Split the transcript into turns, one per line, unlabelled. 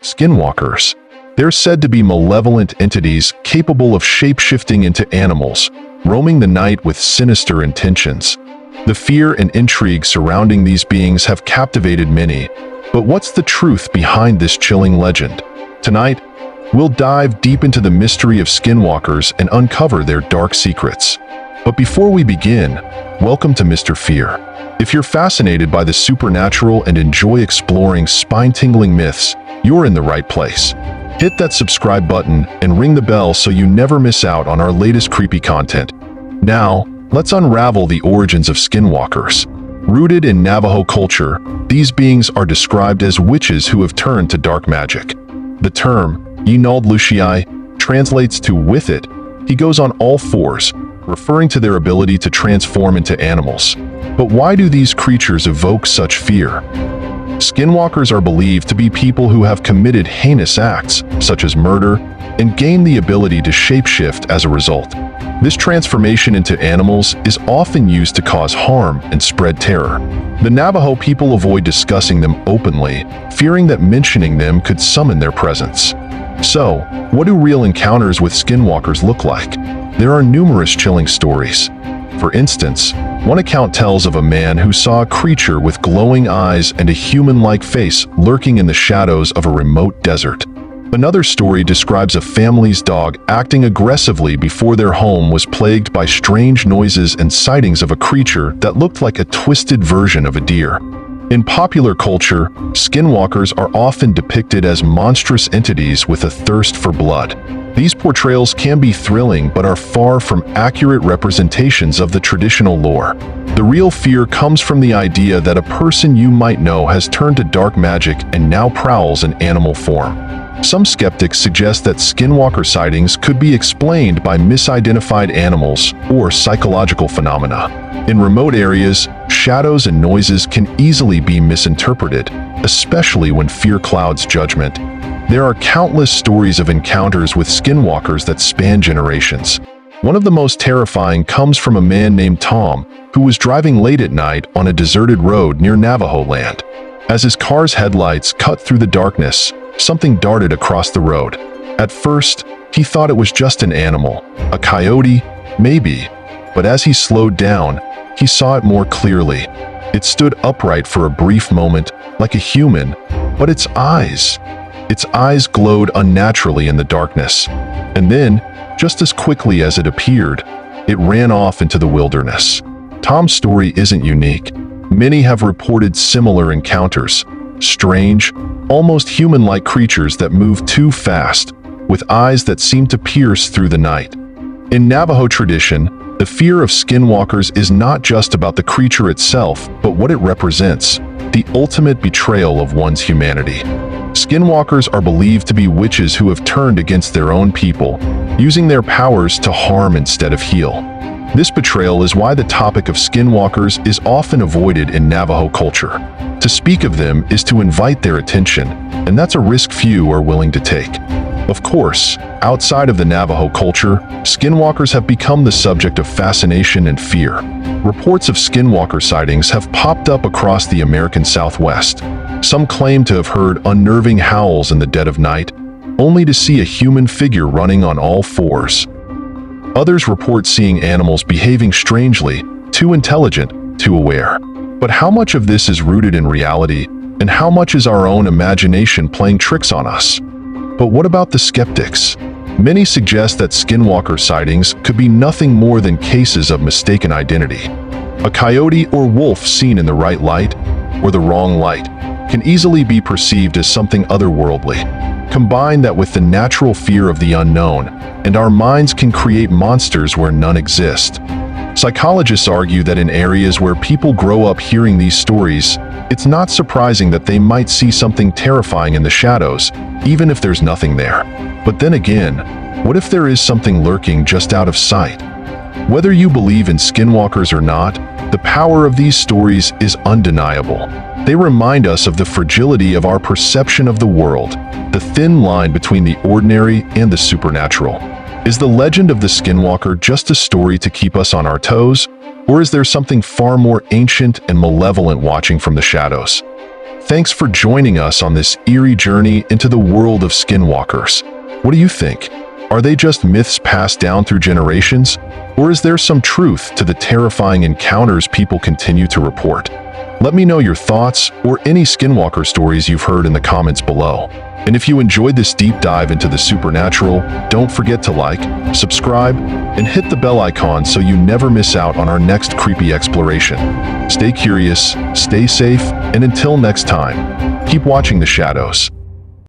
Skinwalkers. They're said to be malevolent entities capable of shape-shifting into animals, roaming the night with sinister intentions. The fear and intrigue surrounding these beings have captivated many, but what's the truth behind this chilling legend? Tonight, we'll dive deep into the mystery of Skinwalkers and uncover their dark secrets. But before we begin, welcome to Mr. Fear. If you're fascinated by the supernatural and enjoy exploring spine-tingling myths, you're in the right place. Hit that subscribe button and ring the bell so you never miss out on our latest creepy content. Now, let's unravel the origins of Skinwalkers. Rooted in Navajo culture, these beings are described as witches who have turned to dark magic. The term, Inald Luciai, translates to with it. He goes on all fours, referring to their ability to transform into animals. But why do these creatures evoke such fear? Skinwalkers are believed to be people who have committed heinous acts, such as murder, and gain the ability to shapeshift as a result. This transformation into animals is often used to cause harm and spread terror. The Navajo people avoid discussing them openly, fearing that mentioning them could summon their presence. So, what do real encounters with Skinwalkers look like? There are numerous chilling stories. For instance, one account tells of a man who saw a creature with glowing eyes and a human-like face lurking in the shadows of a remote desert. Another story describes a family's dog acting aggressively before their home was plagued by strange noises and sightings of a creature that looked like a twisted version of a deer. In popular culture, Skinwalkers are often depicted as monstrous entities with a thirst for blood. These portrayals can be thrilling but are far from accurate representations of the traditional lore. The real fear comes from the idea that a person you might know has turned to dark magic and now prowls in animal form. Some skeptics suggest that Skinwalker sightings could be explained by misidentified animals or psychological phenomena. In remote areas, shadows and noises can easily be misinterpreted, especially when fear clouds judgment. There are countless stories of encounters with Skinwalkers that span generations. One of the most terrifying comes from a man named Tom, who was driving late at night on a deserted road near Navajo land. As his car's headlights cut through the darkness, something darted across the road. At first, he thought it was just an animal, a coyote, maybe. But as he slowed down, he saw it more clearly. It stood upright for a brief moment, like a human, but its eyes glowed unnaturally in the darkness. And then, just as quickly as it appeared, it ran off into the wilderness. Tom's story isn't unique. Many have reported similar encounters. Strange, almost human-like creatures that move too fast, with eyes that seem to pierce through the night. In Navajo tradition, the fear of Skinwalkers is not just about the creature itself, but what it represents, the ultimate betrayal of one's humanity. Skinwalkers are believed to be witches who have turned against their own people, using their powers to harm instead of heal. This betrayal is why the topic of Skinwalkers is often avoided in Navajo culture. To speak of them is to invite their attention, and that's a risk few are willing to take. Of course, outside of the Navajo culture, Skinwalkers have become the subject of fascination and fear. Reports of Skinwalker sightings have popped up across the American Southwest. Some claim to have heard unnerving howls in the dead of night, only to see a human figure running on all fours. Others report seeing animals behaving strangely, too intelligent, too aware. But how much of this is rooted in reality, and how much is our own imagination playing tricks on us? But what about the skeptics? Many suggest that Skinwalker sightings could be nothing more than cases of mistaken identity. A coyote or wolf seen in the right light, or the wrong light, can easily be perceived as something otherworldly. Combine that with the natural fear of the unknown, and our minds can create monsters where none exist. Psychologists argue that in areas where people grow up hearing these stories, it's not surprising that they might see something terrifying in the shadows, even if there's nothing there. But then again, what if there is something lurking just out of sight? Whether you believe in Skinwalkers or not, the power of these stories is undeniable. They remind us of the fragility of our perception of the world, the thin line between the ordinary and the supernatural. Is the legend of the Skinwalker just a story to keep us on our toes, or is there something far more ancient and malevolent watching from the shadows? Thanks for joining us on this eerie journey into the world of skinwalkers. What do you think? Are they just myths passed down through generations? Or is there some truth to the terrifying encounters people continue to report? Let me know your thoughts or any skinwalker stories you've heard in the comments below. And if you enjoyed this deep dive into the supernatural, don't forget to like, subscribe, and hit the bell icon so you never miss out on our next creepy exploration. Stay curious, stay safe, and until next time, keep watching the shadows.